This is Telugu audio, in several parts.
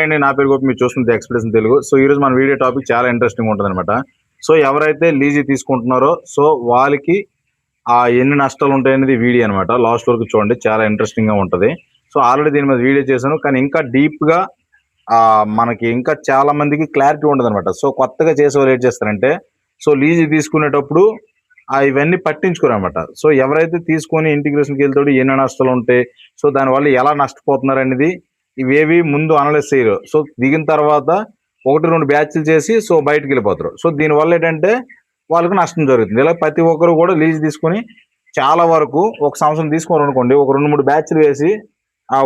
హాయ్ అండి, నా పేరు గోపి. మీరు చూస్తుంది ఎక్స్ప్రెషన్ తెలుగు. సో ఈ రోజు మన వీడియో టాపిక్ చాలా ఇంట్రెస్టింగ్ ఉంటుంది అనమాట. సో ఎవరైతే లీజీ తీసుకుంటున్నారో సో వాళ్ళకి ఎన్ని నష్టాలు ఉంటాయనేది వీడియో అనమాట. లాస్ట్ వరకు చూడండి, చాలా ఇంట్రెస్టింగ్ గా ఉంటుంది. సో ఆల్రెడీ దీని మీద వీడియో చేశాను, కానీ ఇంకా డీప్ గా మనకి ఇంకా చాలా మందికి క్లారిటీ ఉండదు అనమాట. సో కొత్తగా చేసే వాళ్ళు ఏం చేస్తారంటే, సో లీజీ తీసుకునేటప్పుడు ఇవన్నీ పట్టించుకోరు అనమాట. సో ఎవరైతే తీసుకొని ఇంటిగ్రేషన్కి వెళ్తాడో ఎన్ని నష్టాలు ఉంటాయి, సో దానివల్ల ఎలా నష్టపోతున్నారు అనేది ఇవేవి ముందు అనలైజ్ చేయరు. సో దిగిన తర్వాత 1-2 బ్యాచ్లు చేసి సో బయటకు వెళ్ళిపోతారు. సో దీనివల్ల ఏంటంటే వాళ్ళకు నష్టం జరుగుతుంది. ఇలా ప్రతి ఒక్కరు కూడా లీజ్ తీసుకొని చాలా వరకు ఒక సంవత్సరం తీసుకోరు అనుకోండి, ఒక 2-3 బ్యాచ్లు వేసి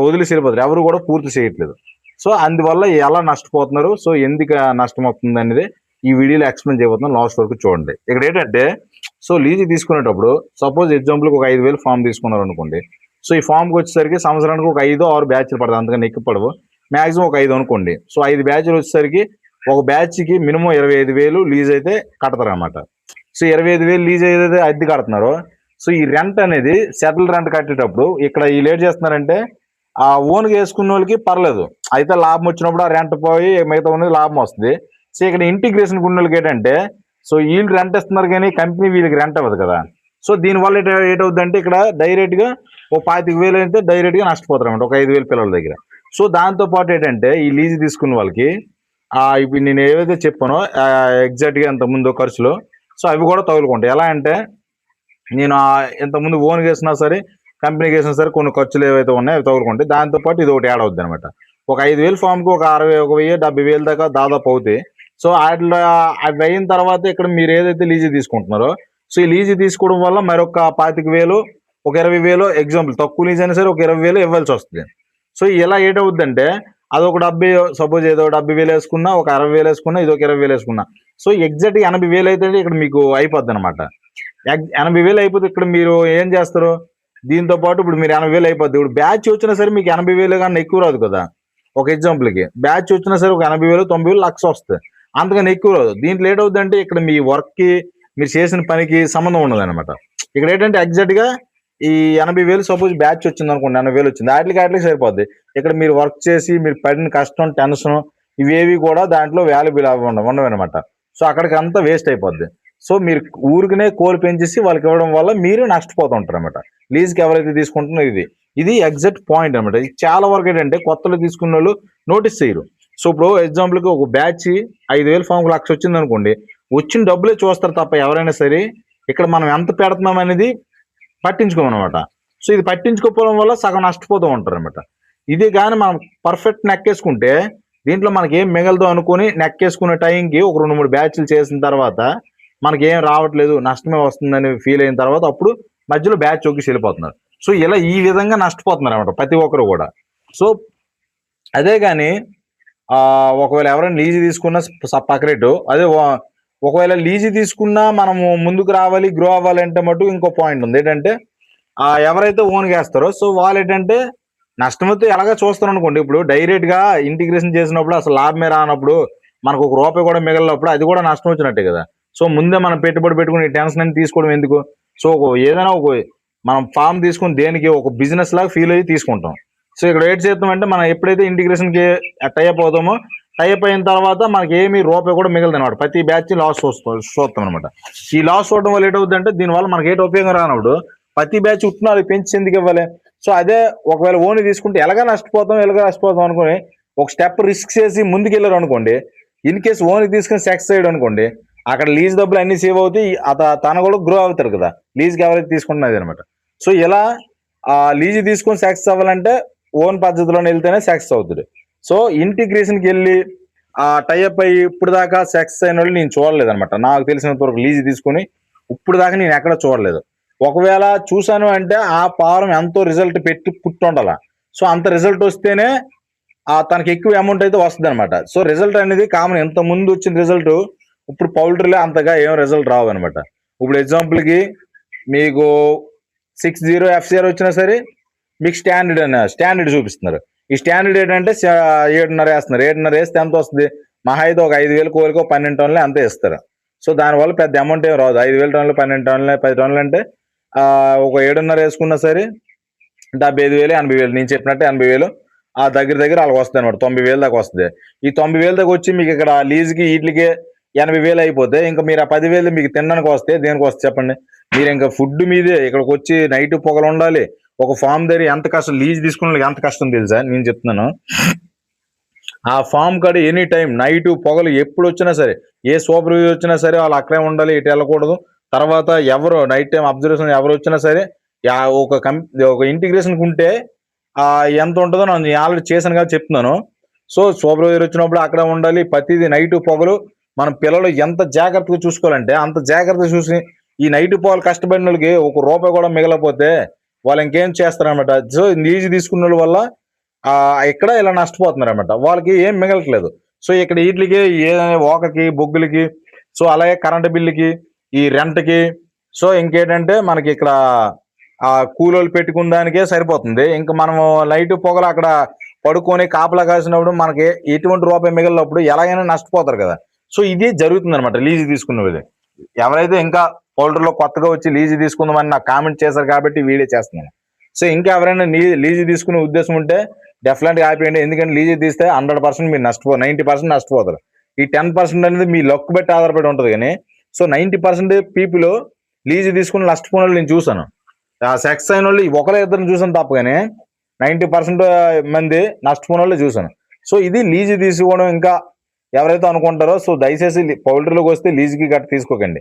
వదిలేసి వెళ్ళిపోతారు. ఎవరు కూడా పూర్తి చేయట్లేదు. సో అందువల్ల ఎలా నష్టపోతున్నారు, సో ఎందుకు నష్టం అవుతుంది అనేది ఈ వీడియోలో ఎక్స్ప్లెయిన్ చేయబోతున్నాను. లాస్ట్ వరకు చూడండి. ఇక్కడ ఏంటంటే, సో లీజ్ తీసుకునేటప్పుడు సపోజ్ ఎగ్జాంపుల్కి ఒక 5,000 ఫామ్ తీసుకున్నారు అనుకోండి. సో ఈ ఫామ్కి వచ్చేసరికి సంవత్సరానికి ఒక 5-6 బ్యాచ్లు పడతాయి, అంతకన్నా ఎక్కువ పడవు. మ్యాక్సిమం ఒక 5 అనుకోండి. సో 5 బ్యాచ్లు వచ్చేసరికి ఒక బ్యాచ్కి మినిమం 25,000 లీజ్ అయితే కడతారు అనమాట. సో 25,000 లీజ్ ఏదైతే అద్దె కడుతున్నారో, సో ఈ రెంట్ అనేది సెటిల్ రెంట్ కట్టేటప్పుడు ఇక్కడ ఈ లేట్ చేస్తున్నారంటే ఓన్గా వేసుకున్న వాళ్ళకి పర్లేదు, అయితే లాభం వచ్చినప్పుడు ఆ రెంట్ పోయి మిగతా ఉన్నది లాభం వస్తుంది. సో ఇక్కడ ఇంటిగ్రేషన్ ఉన్న వాళ్ళకి ఏంటంటే, సో వీళ్ళు రెంట్ ఇస్తున్నారు కానీ కంపెనీ వీళ్ళకి రెంట్ అవ్వదు కదా. సో దీనివల్ల ఏటవుద్ది అంటే, ఇక్కడ డైరెక్ట్గా ఒక 25,000 అయితే డైరెక్ట్గా నష్టపోతారు అనమాట, ఒక 5,000 పిల్లల దగ్గర. సో దాంతోపాటు ఏంటంటే, ఈ లీజ్ తీసుకున్న వాళ్ళకి ఇప్పుడు నేను ఏవైతే చెప్పానో ఎగ్జాక్ట్గా ఇంతకుముందు ఖర్చులు, సో అవి కూడా తగులుకుంటాయి. ఎలా అంటే, నేను ఇంతకుముందు ఓన్గా వేసినా సరే కంపెనీకి వేసినా సరే కొన్ని ఖర్చులు ఏవైతే ఉన్నాయో అవి తగులుకుంటాయి. దాంతోపాటు ఇది ఒకటి యాడ్ అవుద్ది అనమాట. ఒక 5,000 ఫామ్కి ఒక 60,000, 70,000 దాకా దాదాపు అవుతాయి. సో వాటిలో అవి అయిన తర్వాత ఇక్కడ మీరు ఏదైతే లీజీ తీసుకుంటున్నారో, సో ఈ లీజీ తీసుకోవడం వల్ల మరొక 25,000, ఒక 20,000 ఎగ్జాంపుల్ తక్కువ లీజ్ అయినా సరే ఒక 20,000 ఇవ్వాల్సి వస్తుంది. సో ఇలా ఏటవుద్దంటే, అదొక 70, సపోజ్ ఏదో 70,000 వేసుకున్నా, ఒక 60,000 వేసుకున్నా, ఇది ఒక 20,000 వేసుకున్నా, సో ఎగ్జాక్ట్గా 80,000 అయితే ఇక్కడ మీకు అయిపోద్ది అనమాట. 80,000 అయిపోతే ఇక్కడ మీరు ఏం చేస్తారు, దీంతో పాటు ఇప్పుడు మీరు 80,000 అయిపోద్ది. ఇప్పుడు బ్యాచ్ వచ్చినా సరే మీకు 80,000 కన్నా ఎక్కువ రాదు కదా. ఒక ఎగ్జాంపుల్కి బ్యాచ్ వచ్చినా సరే ఒక 80,000, 90,000, లక్ష వస్తుంది, అంతకన్నా ఎక్కువ రాదు. దీంట్లో ఏటవుద్దంటే, ఇక్కడ మీ వర్క్కి మీరు చేసిన పనికి సంబంధం ఉండదు అనమాట. ఇక్కడ ఏంటంటే ఎగ్జాక్ట్గా ఈ 80,000 సపోజ్ బ్యాచ్ వచ్చింది అనుకోండి, 80,000 వచ్చింది, వాటికి సరిపోద్ది. ఇక్కడ మీరు వర్క్ చేసి మీరు పడిన కష్టం, టెన్షన్ ఇవేవి కూడా దాంట్లో వాల్యుబుల్ ఉండవన్నమాట. సో అక్కడికి అంతా వేస్ట్ అయిపోద్ది. సో మీరు ఊరికనే కోల్ పెంచేసి వాళ్ళకి ఇవ్వడం వల్ల మీరు నష్టపోతూ ఉంటారు అనమాట. లీజ్కి ఎవరైతే తీసుకుంటున్నారో ఇది ఎగ్జాక్ట్ పాయింట్ అనమాట. ఇది చాలా వరకు ఏంటంటే కొత్తలో తీసుకున్న వాళ్ళు నోటీస్ చేయరు. సో ఇప్పుడు ఎగ్జాంపుల్కి ఒక బ్యాచ్ 5,000 ఫామ్కి లక్ష వచ్చింది అనుకోండి, వచ్చిన డబ్బులే చూస్తారు తప్ప ఎవరైనా సరే ఇక్కడ మనం ఎంత పెడుతున్నాం అనేది పట్టించుకోమన్నమాట. సో ఇది పట్టించుకోకపోవడం వల్ల సగం నష్టపోతూ ఉంటారు అనమాట. ఇది కానీ మనం పర్ఫెక్ట్ నెక్కేసుకుంటే దీంట్లో మనకి ఏం మిగలదు అనుకుని నెక్కేసుకునే టైంకి ఒక 2-3 బ్యాచ్లు చేసిన తర్వాత మనకి ఏం రావట్లేదు, నష్టమే వస్తుందని ఫీల్ అయిన తర్వాత అప్పుడు మధ్యలో బ్యాచ్ ఒక్కి వెళ్ళిపోతున్నారు. సో ఇలా ఈ విధంగా నష్టపోతున్నారు అనమాట ప్రతి ఒక్కరు కూడా. సో అదే కానీ ఒకవేళ ఎవరైనా లీజీ తీసుకున్న పక్కరేటు, అదే ఒకవేళ లీజీ తీసుకున్నా మనము ముందుకు రావాలి, గ్రో అవ్వాలి అంటే మటు ఇంకో పాయింట్ ఉంది. ఏంటంటే ఎవరైతే ఓన్గా వేస్తారో సో వాళ్ళు ఏంటంటే నష్టమైతే ఎలాగా చూస్తారు అనుకోండి. ఇప్పుడు డైరెక్ట్గా ఇంటిగ్రేషన్ చేసినప్పుడు అసలు లాభమే రానప్పుడు, మనకు ఒక రూపాయి కూడా మిగిలినప్పుడు అది కూడా నష్టం వచ్చినట్టే కదా. సో ముందే మనం పెట్టుబడి పెట్టుకుని టెన్షన్ అని తీసుకోవడం ఎందుకు. సో ఏదైనా మనం ఫామ్ తీసుకుని దేనికి ఒక బిజినెస్ లాగా ఫీల్ అయ్యి తీసుకుంటాం. సో ఇక్కడ ఏం చేస్తామంటే, మనం ఎప్పుడైతే ఇంటిగ్రేషన్కి టైఅప్ అవుతామో, టైఅప్ అయిన తర్వాత మనకి ఏమి రూపాయి కూడా మిగలదు అనమాట. ప్రతి బ్యాచ్ లాస్ చూస్తాం అనమాట. ఈ లాస్ చూడడం వల్ల ఏటవుతుందంటే, దీనివల్ల మనకి ఏంటి ఉపయోగం రానప్పుడు ప్రతి బ్యాచ్ ఉట్టిన అది పెంచి ఎందుకు ఇవ్వాలి. సో అదే ఒకవేళ ఓన్ తీసుకుంటే ఎలాగా నష్టపోతాం అనుకుని ఒక స్టెప్ రిస్క్ చేసి ముందుకెళ్ళారు అనుకోండి, ఇన్ కేసు ఓన్ తీసుకుని సక్సెస్ అయ్యాడు అనుకోండి, అక్కడ లీజ్ డబ్బులు అన్ని సేవ్ అవుతాయి, తన కూడా గ్రో అవుతారు కదా లీజ్కి ఎవరైతే తీసుకుంటున్నది అనమాట. సో ఇలా లీజ్ తీసుకొని సక్సెస్ అవ్వాలంటే ఓన్ పద్ధతిలోనే వెళ్తేనే సక్సెస్ అవుతుంది. సో ఇంటిగ్రేషన్కి వెళ్ళి టైఅప్ అయ్యి ఇప్పుడు దాకా సక్సెస్ అయిన వాళ్ళు నేను చూడలేదు అనమాట. నాకు తెలిసినంత వరకు లీజ్ తీసుకుని ఇప్పుడు దాకా నేను ఎక్కడ చూడలేదు. ఒకవేళ చూశాను అంటే ఆ ఫారం ఎంతో రిజల్ట్ పెట్టి పుట్టుండాల. సో అంత రిజల్ట్ వస్తేనే తనకి ఎక్కువ అమౌంట్ అయితే వస్తుంది అనమాట. సో రిజల్ట్ అనేది కామన్, ఎంత ముందు వచ్చిన రిజల్ట్ ఇప్పుడు పౌల్ట్రీలో అంతగా ఏం రిజల్ట్ రావు అనమాట. ఇప్పుడు ఎగ్జాంపుల్కి మీకు 60 FCR వచ్చినా సరే మీకు స్టాండర్డ్ చూపిస్తున్నారు. ఈ స్టాండర్డ్ ఏంటంటే 7.5 వేస్తున్నారు. 7.5 వేస్తే ఎంత వస్తుంది, మహా అయితే ఒక 5,000 కోరికో 12 టన్నులే అంతే ఇస్తారు. సో దానివల్ల పెద్ద అమౌంట్ ఏం రాదు. 5,000 టన్నులు, 12 టన్నులు, 10 టన్నులు అంటే ఒక 7.5 వేసుకున్నా సరే 75,000, 80,000, నేను చెప్పినట్టు 80,000 ఆ దగ్గర దగ్గర వాళ్ళకి వస్తుంది అనమాట. 90,000 దాకా వస్తుంది. ఈ 90,000 దాకా వచ్చి మీకు ఇక్కడ లీజుకి వీటికి 80,000 అయిపోతే ఇంకా మీరు ఆ 10,000 మీకు తినడానికి వస్తే దేనికి వస్తుంది చెప్పండి? మీరు ఇంకా ఫుడ్ మీదే ఇక్కడికి వచ్చి నైట్ పొగలు ఉండాలి. ఒక ఫామ్ దగ్గర ఎంత కష్టం, లీజ్ తీసుకున్న ఎంత కష్టం తెలుసా నేను చెప్తున్నాను. ఆ ఫామ్ కాడ ఎనీ టైం నైట్ పొగలు ఎప్పుడు వచ్చినా సరే, ఏ సూపర్వైజర్ వచ్చినా సరే వాళ్ళు అక్కడే ఉండాలి, ఇటు వెళ్ళకూడదు. తర్వాత ఎవరు నైట్ టైం అబ్జర్వేషన్ ఎవరు వచ్చినా సరే ఒక ఇంటిగ్రేషన్ ఉంటే ఎంత ఉంటుందో నేను ఆల్రెడీ చేశాను కదా చెప్తున్నాను. సో సూపర్వైజర్ వచ్చినప్పుడు అక్కడే ఉండాలి. ప్రతిదీ నైట్ పొగలు మన పిల్లలు ఎంత జాగ్రత్తగా చూసుకోవాలంటే అంత జాగ్రత్తగా చూసి ఈ నైట్ పొగలు కష్టపడిన వాళ్ళకి ఒక రూపాయి కూడా మిగలపోతే వాళ్ళు ఇంకేం చేస్తారనమాట. సో లీజు తీసుకున్న వాళ్ళ వల్ల ఇక్కడ ఇలా నష్టపోతున్నారు అనమాట. వాళ్ళకి ఏం మిగలట్లేదు. సో ఇక్కడ వీటికి ఏదైనా ఓకకి బొగ్గులకి, సో అలాగే కరెంటు బిల్లుకి, ఈ రెంట్కి, సో ఇంకేంటంటే మనకి ఇక్కడ కూలోళ్ళు పెట్టుకున్న దానికే సరిపోతుంది. ఇంకా మనము నైట్ పొగలు అక్కడ పడుకొని కాపలా కాసినప్పుడు మనకి ఎటువంటి రూపాయి మిగిలినప్పుడు ఎలాగైనా నష్టపోతారు కదా. సో ఇది జరుగుతుంది అనమాట లీజు తీసుకున్నది. ఎవరైతే ఇంకా పౌల్ట్రీలో కొత్తగా వచ్చి లీజు తీసుకుందామని నాకు కామెంట్ చేశారు కాబట్టి వీడియో చేస్తున్నాను. సో ఇంకా ఎవరైనా లీజు తీసుకునే ఉద్దేశం ఉంటే డెఫినెట్గా ఆపేయండి. ఎందుకంటే లీజు తీస్తే 100% మీరు 90% నష్టపోతారు. ఈ 10% అనేది మీ లక్ బట్టి ఆధారపడి ఉంటుంది. కానీ సో 90% పీపుల్ లీజు తీసుకుని నష్టపోయిన వాళ్ళు నేను చూసాను. సెక్స్ అయిన వాళ్ళు ఒకరు ఇద్దరు చూసాను తప్ప, కానీ 90% మంది నష్టపోయిన వాళ్ళు చూసాను. సో ఇది లీజు తీసుకోవడం ఇంకా ఎవరైతే అనుకుంటారో సో దయచేసి పౌల్ట్రీలోకి వస్తే లీజుకి గట్ట తీసుకోకండి.